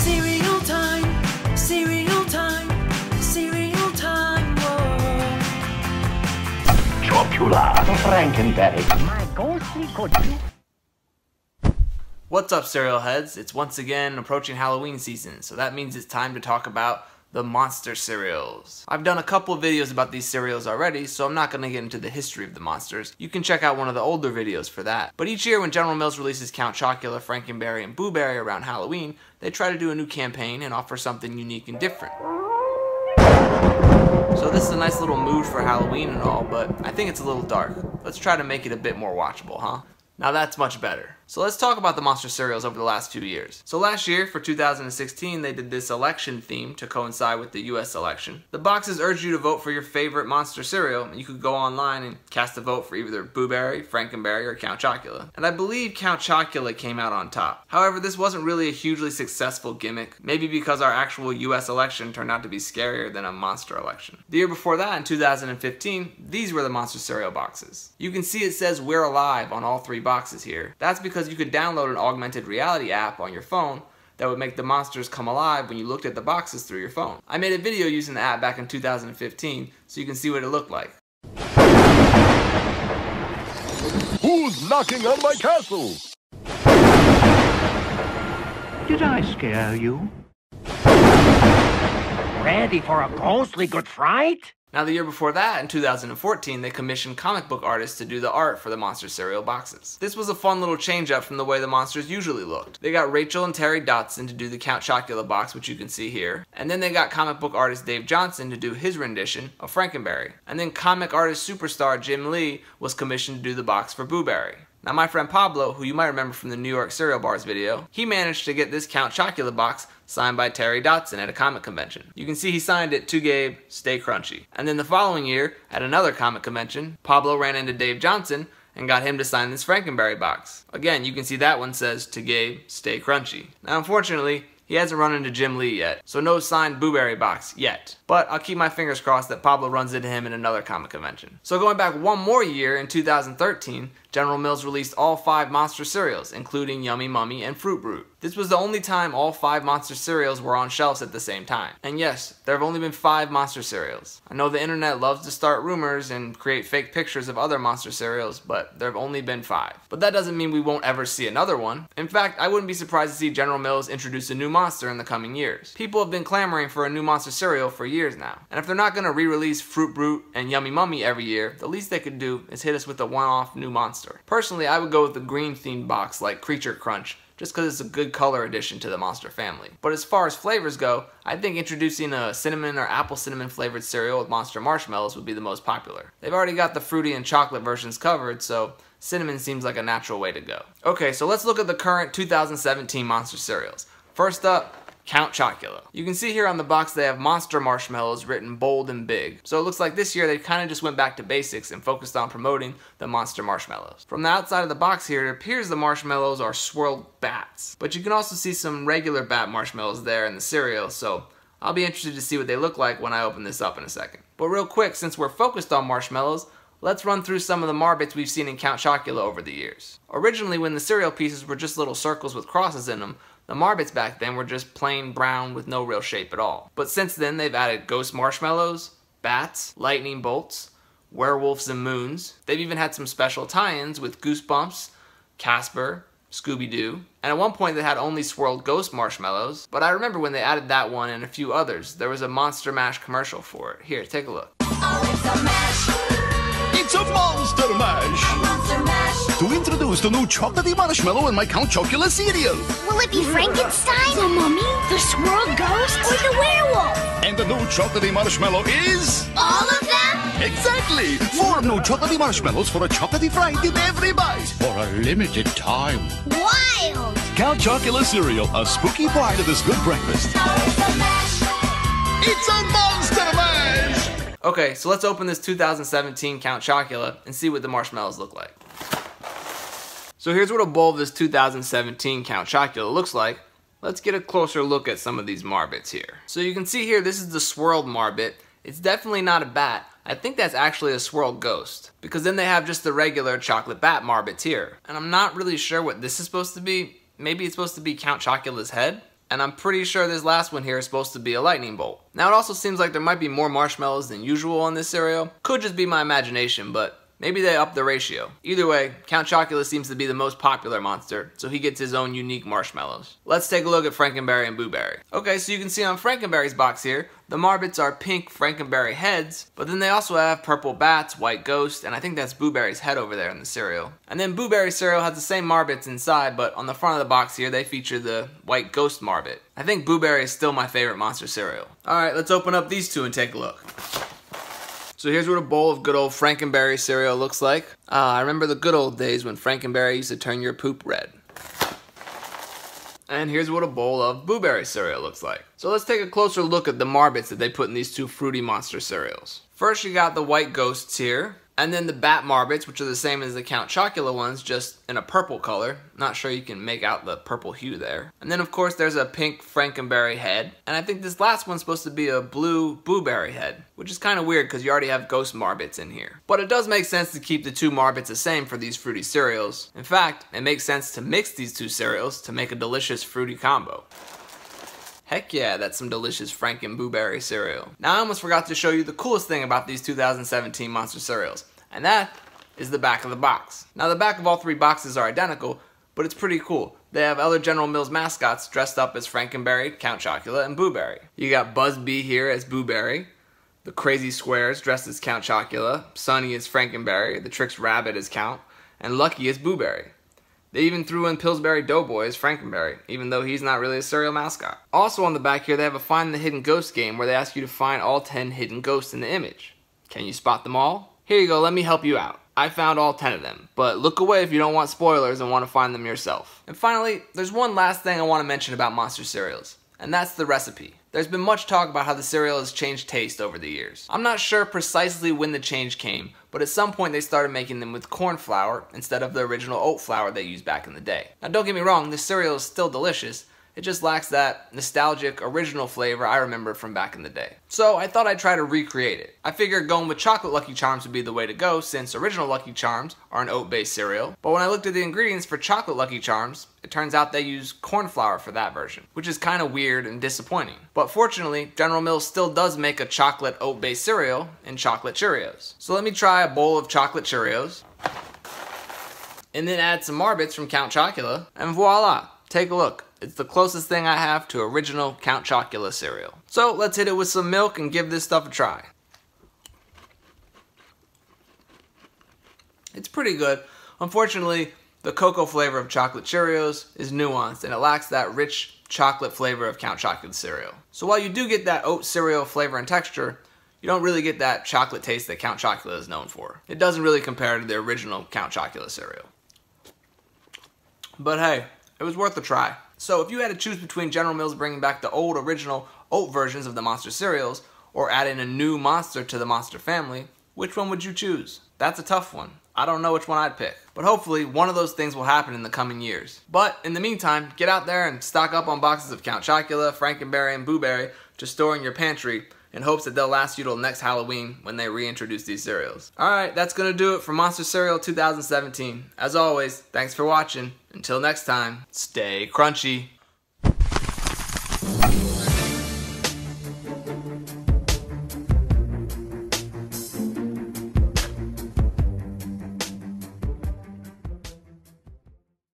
Cereal time, cereal time, cereal time, whoa. Chocula, Frankenberry. My ghostly good. What's up, cereal heads? It's once again approaching Halloween season, so that means it's time to talk about the monster cereals. I've done a couple of videos about these cereals already, so I'm not going to get into the history of the monsters. You can check out one of the older videos for that. But each year when General Mills releases Count Chocula, Frankenberry and Boo Berry around Halloween, they try to do a new campaign and offer something unique and different. So this is a nice little mood for Halloween and all, but I think it's a little dark. Let's try to make it a bit more watchable, huh? Now that's much better. So let's talk about the monster cereals over the last few years. So last year, for 2016, they did this election theme to coincide with the US election. The boxes urged you to vote for your favorite monster cereal, and you could go online and cast a vote for either Boo Berry, Frankenberry, or Count Chocula. And I believe Count Chocula came out on top. However, this wasn't really a hugely successful gimmick, maybe because our actual US election turned out to be scarier than a monster election. The year before that, in 2015, these were the monster cereal boxes. You can see it says "We're Alive" on all three boxes here. That's because you could download an augmented reality app on your phone that would make the monsters come alive when you looked at the boxes through your phone. I made a video using the app back in 2015 so you can see what it looked like. Who's knocking on my castle? Did I scare you? Ready for a ghostly good fright? Now the year before that, in 2014, they commissioned comic book artists to do the art for the monster cereal boxes. This was a fun little change up from the way the monsters usually looked. They got Rachel and Terry Dotson to do the Count Chocula box, which you can see here. And then they got comic book artist Dave Johnson to do his rendition of Frankenberry. And then comic artist superstar Jim Lee was commissioned to do the box for Boo Berry. Now my friend Pablo, who you might remember from the New York Cereal Bars video, he managed to get this Count Chocula box signed by Terry Dotson at a comic convention. You can see he signed it "To Gabe, Stay Crunchy." And then the following year, at another comic convention, Pablo ran into Dave Johnson and got him to sign this Frankenberry box. Again, you can see that one says "To Gabe, Stay Crunchy." Now unfortunately, he hasn't run into Jim Lee yet, so no signed Boo Berry box yet. But I'll keep my fingers crossed that Pablo runs into him in another comic convention. So going back one more year, in 2013, General Mills released all 5 monster cereals, including Yummy Mummy and Fruit Brute. This was the only time all 5 monster cereals were on shelves at the same time. And yes, there have only been 5 monster cereals. I know the internet loves to start rumors and create fake pictures of other monster cereals, but there have only been 5. But that doesn't mean we won't ever see another one. In fact, I wouldn't be surprised to see General Mills introduce a new monster in the coming years. People have been clamoring for a new monster cereal for years now. And if they're not going to re-release Fruit Brute and Yummy Mummy every year, the least they could do is hit us with a one-off new monster. Personally, I would go with the green-themed box like Creature Crunch, just because it's a good color addition to the monster family. But as far as flavors go, I think introducing a cinnamon or apple cinnamon flavored cereal with monster marshmallows would be the most popular. They've already got the fruity and chocolate versions covered, so cinnamon seems like a natural way to go. Okay, so let's look at the current 2017 monster cereals. First up, Count Chocula. You can see here on the box they have monster marshmallows written bold and big. So it looks like this year they kind of just went back to basics and focused on promoting the monster marshmallows. From the outside of the box here, it appears the marshmallows are swirled bats. But you can also see some regular bat marshmallows there in the cereal, so I'll be interested to see what they look like when I open this up in a second. But real quick, since we're focused on marshmallows, let's run through some of the Marbits we've seen in Count Chocula over the years. Originally, when the cereal pieces were just little circles with crosses in them, the Marbits back then were just plain brown with no real shape at all. But since then, they've added ghost marshmallows, bats, lightning bolts, werewolves and moons. They've even had some special tie-ins with Goosebumps, Casper, Scooby-Doo, and at one point they had only swirled ghost marshmallows, but I remember when they added that one and a few others, there was a Monster Mash commercial for it. Here, take a look. Oh, it's a mash. It's a monster mash! A monster mash. To introduce the new chocolatey marshmallow in my Count Chocula cereal. Will it be Frankenstein, the mummy, the swirl ghost, or the werewolf? And the new chocolatey marshmallow is... All of them? Exactly! 4 new chocolatey marshmallows for a chocolatey fright in every bite. For a limited time. Wild! Count Chocula cereal, a spooky part of this good breakfast. Oh, it's a mash. It's a monster mash! Okay, so let's open this 2017 Count Chocula and see what the marshmallows look like. So here's what a bowl of this 2017 Count Chocula looks like. Let's get a closer look at some of these Marbits here. So you can see here, this is the swirled Marbit. It's definitely not a bat. I think that's actually a swirled ghost, because then they have just the regular chocolate bat Marbits here. And I'm not really sure what this is supposed to be. Maybe it's supposed to be Count Chocula's head? And I'm pretty sure this last one here is supposed to be a lightning bolt. Now it also seems like there might be more marshmallows than usual on this cereal. Could just be my imagination, but maybe they upped the ratio. Either way, Count Chocula seems to be the most popular monster, so he gets his own unique marshmallows. Let's take a look at Frankenberry and Boo Berry. Okay, so you can see on Frankenberry's box here, the Marbits are pink Frankenberry heads, but then they also have purple bats, white ghost, and I think that's Boo Berry's head over there in the cereal. And then Boo Berry's cereal has the same Marbits inside, but on the front of the box here, they feature the white ghost Marbit. I think Boo Berry is still my favorite monster cereal. Alright, let's open up these two and take a look. So here's what a bowl of good old Frankenberry cereal looks like. I remember the good old days when Frankenberry used to turn your poop red. And here's what a bowl of Boo Berry cereal looks like. So let's take a closer look at the Marbits that they put in these two fruity monster cereals. First you got the white ghosts here, and then the bat Marbits, which are the same as the Count Chocula ones, just in a purple color. Not sure you can make out the purple hue there. And then of course there's a pink Frankenberry head, and I think this last one's supposed to be a blue Boo Berry head, which is kind of weird because you already have ghost Marbits in here. But it does make sense to keep the two Marbits the same for these fruity cereals. In fact, it makes sense to mix these two cereals to make a delicious fruity combo. Heck yeah, that's some delicious Franken Boo Berry cereal. Now I almost forgot to show you the coolest thing about these 2017 monster cereals, and that is the back of the box. Now the back of all three boxes are identical, but it's pretty cool. They have other General Mills mascots dressed up as Frankenberry, Count Chocula, and Boo Berry. You got Buzz Bee here as Boo Berry, the Crazy Squares dressed as Count Chocula, Sunny as Frankenberry, the Trix Rabbit as Count, and Lucky as Boo Berry. They even threw in Pillsbury Doughboy as Frankenberry, even though he's not really a cereal mascot. Also on the back here, they have a Find the Hidden Ghost game where they ask you to find all 10 hidden ghosts in the image. Can you spot them all? Here you go, let me help you out. I found all 10 of them, but look away if you don't want spoilers and want to find them yourself. And finally, there's one last thing I want to mention about monster cereals, and that's the recipe. There's been much talk about how the cereal has changed taste over the years. I'm not sure precisely when the change came, but at some point they started making them with corn flour instead of the original oat flour they used back in the day. Now don't get me wrong, this cereal is still delicious, it just lacks that nostalgic original flavor I remember from back in the day. So I thought I'd try to recreate it. I figured going with chocolate Lucky Charms would be the way to go since original Lucky Charms are an oat-based cereal. But when I looked at the ingredients for chocolate Lucky Charms, it turns out they use corn flour for that version, which is kind of weird and disappointing. But fortunately, General Mills still does make a chocolate oat-based cereal in chocolate Cheerios. So let me try a bowl of chocolate Cheerios, and then add some Marbits from Count Chocula, and voila, take a look. It's the closest thing I have to original Count Chocula cereal. So let's hit it with some milk and give this stuff a try. It's pretty good. Unfortunately, the cocoa flavor of chocolate Cheerios is nuanced and it lacks that rich chocolate flavor of Count Chocula cereal. So while you do get that oat cereal flavor and texture, you don't really get that chocolate taste that Count Chocula is known for. It doesn't really compare to the original Count Chocula cereal. But hey, it was worth a try. So if you had to choose between General Mills bringing back the old original oat versions of the monster cereals or adding a new monster to the monster family, which one would you choose? That's a tough one. I don't know which one I'd pick. But hopefully one of those things will happen in the coming years. But in the meantime, get out there and stock up on boxes of Count Chocula, Frankenberry, and Boo Berry to store in your pantry in hopes that they'll last you till next Halloween when they reintroduce these cereals. Alright, that's gonna do it for Monster Cereal 2017. As always, thanks for watching. Until next time, stay crunchy.